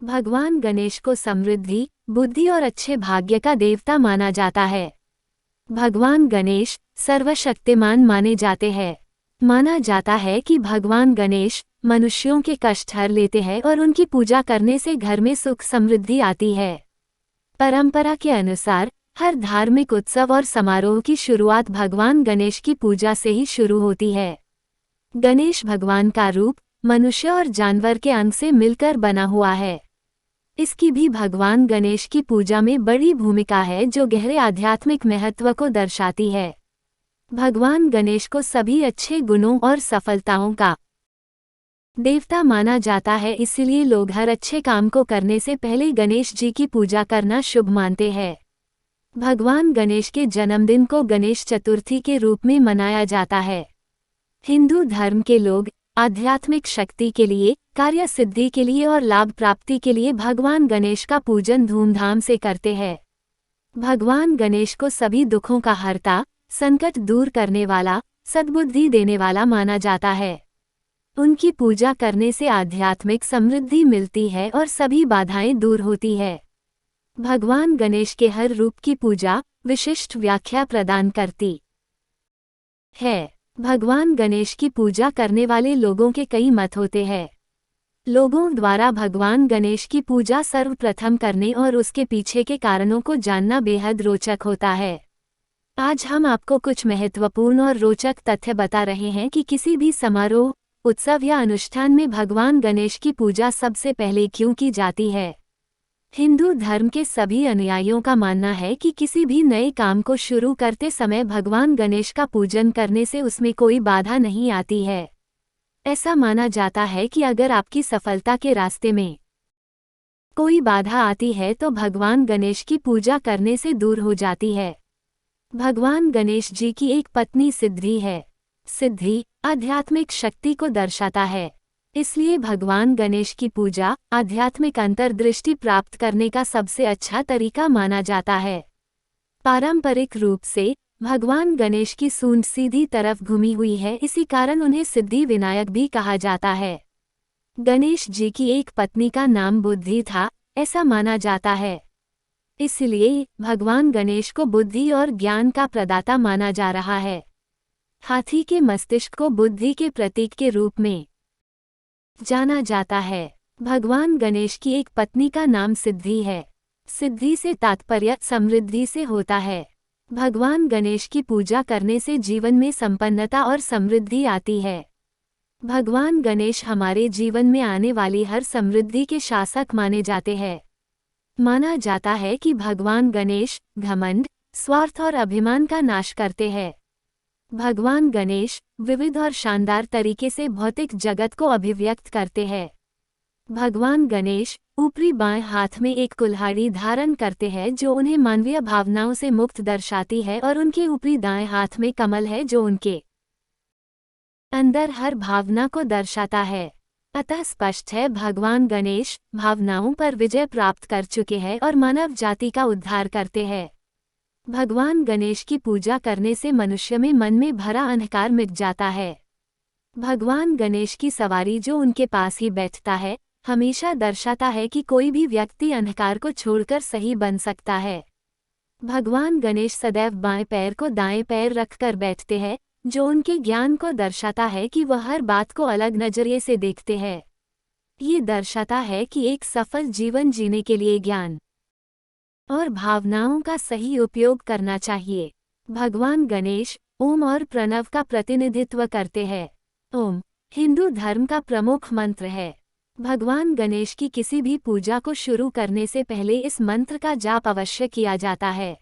भगवान गणेश को समृद्धि, बुद्धि और अच्छे भाग्य का देवता माना जाता है। भगवान गणेश सर्वशक्तिमान माने जाते हैं। माना जाता है कि भगवान गणेश मनुष्यों के कष्ट हर लेते हैं और उनकी पूजा करने से घर में सुख समृद्धि आती है। परंपरा के अनुसार हर धार्मिक उत्सव और समारोह की शुरुआत भगवान गणेश की पूजा से ही शुरू होती है। गणेश भगवान का रूप मनुष्य और जानवर के अंग से मिलकर बना हुआ है। इसकी भी भगवान गणेश की पूजा में बड़ी भूमिका है, जो गहरे आध्यात्मिक महत्व को दर्शाती है। भगवान गणेश को सभी अच्छे गुणों और सफलताओं का देवता माना जाता है, इसलिए लोग हर अच्छे काम को करने से पहले गणेश जी की पूजा करना शुभ मानते हैं। भगवान गणेश के जन्मदिन को गणेश चतुर्थी के रूप में मनाया जाता है। हिंदू धर्म के लोग आध्यात्मिक शक्ति के लिए, कार्य सिद्धि के लिए और लाभ प्राप्ति के लिए भगवान गणेश का पूजन धूमधाम से करते हैं। भगवान गणेश को सभी दुखों का हर्ता, संकट दूर करने वाला, सद्बुद्धि देने वाला माना जाता है। उनकी पूजा करने से आध्यात्मिक समृद्धि मिलती है और सभी बाधाएं दूर होती है। भगवान गणेश के हर रूप की पूजा विशिष्ट व्याख्या प्रदान करती है। भगवान गणेश की पूजा करने वाले लोगों के कई मत होते हैं। लोगों द्वारा भगवान गणेश की पूजा सर्वप्रथम करने और उसके पीछे के कारणों को जानना बेहद रोचक होता है। आज हम आपको कुछ महत्वपूर्ण और रोचक तथ्य बता रहे हैं कि किसी भी समारोह, उत्सव या अनुष्ठान में भगवान गणेश की पूजा सबसे पहले क्यों की जाती है। हिंदू धर्म के सभी अनुयायियों का मानना है कि किसी भी नए काम को शुरू करते समय भगवान गणेश का पूजन करने से उसमें कोई बाधा नहीं आती है। ऐसा माना जाता है कि अगर आपकी सफलता के रास्ते में कोई बाधा आती है तो भगवान गणेश की पूजा करने से दूर हो जाती है। भगवान गणेश जी की एक पत्नी सिद्धि है। सिद्धि आध्यात्मिक शक्ति को दर्शाता है, इसलिए भगवान गणेश की पूजा आध्यात्मिक अंतर्दृष्टि प्राप्त करने का सबसे अच्छा तरीका माना जाता है। पारंपरिक रूप से भगवान गणेश की सूंड सीधी तरफ घुमी हुई है, इसी कारण उन्हें सिद्धि विनायक भी कहा जाता है। गणेश जी की एक पत्नी का नाम बुद्धि था, ऐसा माना जाता है। इसलिए भगवान गणेश को बुद्धि और ज्ञान का प्रदाता माना जा रहा है। हाथी के मस्तिष्क को बुद्धि के प्रतीक के रूप में जाना जाता है। भगवान गणेश की एक पत्नी का नाम सिद्धि है। सिद्धि से तात्पर्य समृद्धि से होता है। भगवान गणेश की पूजा करने से जीवन में संपन्नता और समृद्धि आती है। भगवान गणेश हमारे जीवन में आने वाली हर समृद्धि के शासक माने जाते हैं। माना जाता है कि भगवान गणेश घमंड, स्वार्थ और अभिमान का नाश करते हैं। भगवान गणेश विविध और शानदार तरीके से भौतिक जगत को अभिव्यक्त करते हैं। भगवान गणेश ऊपरी बाएं हाथ में एक कुल्हाड़ी धारण करते हैं, जो उन्हें मानवीय भावनाओं से मुक्त दर्शाती है, और उनके ऊपरी दाएं हाथ में कमल है, जो उनके अंदर हर भावना को दर्शाता है। अतः स्पष्ट है भगवान गणेश भावनाओं पर विजय प्राप्त कर चुके हैं और मानव जाति का उद्धार करते हैं। भगवान गणेश की पूजा करने से मनुष्य में मन में भरा अंधकार मिट जाता है। भगवान गणेश की सवारी जो उनके पास ही बैठता है, हमेशा दर्शाता है कि कोई भी व्यक्ति अंधकार को छोड़कर सही बन सकता है। भगवान गणेश सदैव बाएं पैर को दाएं पैर रखकर बैठते हैं, जो उनके ज्ञान को दर्शाता है कि वह हर बात को अलग नजरिए से देखते हैं। ये दर्शाता है कि एक सफल जीवन जीने के लिए ज्ञान और भावनाओं का सही उपयोग करना चाहिए। भगवान गणेश ओम और प्रणव का प्रतिनिधित्व करते हैं। ओम हिंदू धर्म का प्रमुख मंत्र है। भगवान गणेश की किसी भी पूजा को शुरू करने से पहले इस मंत्र का जाप अवश्य किया जाता है।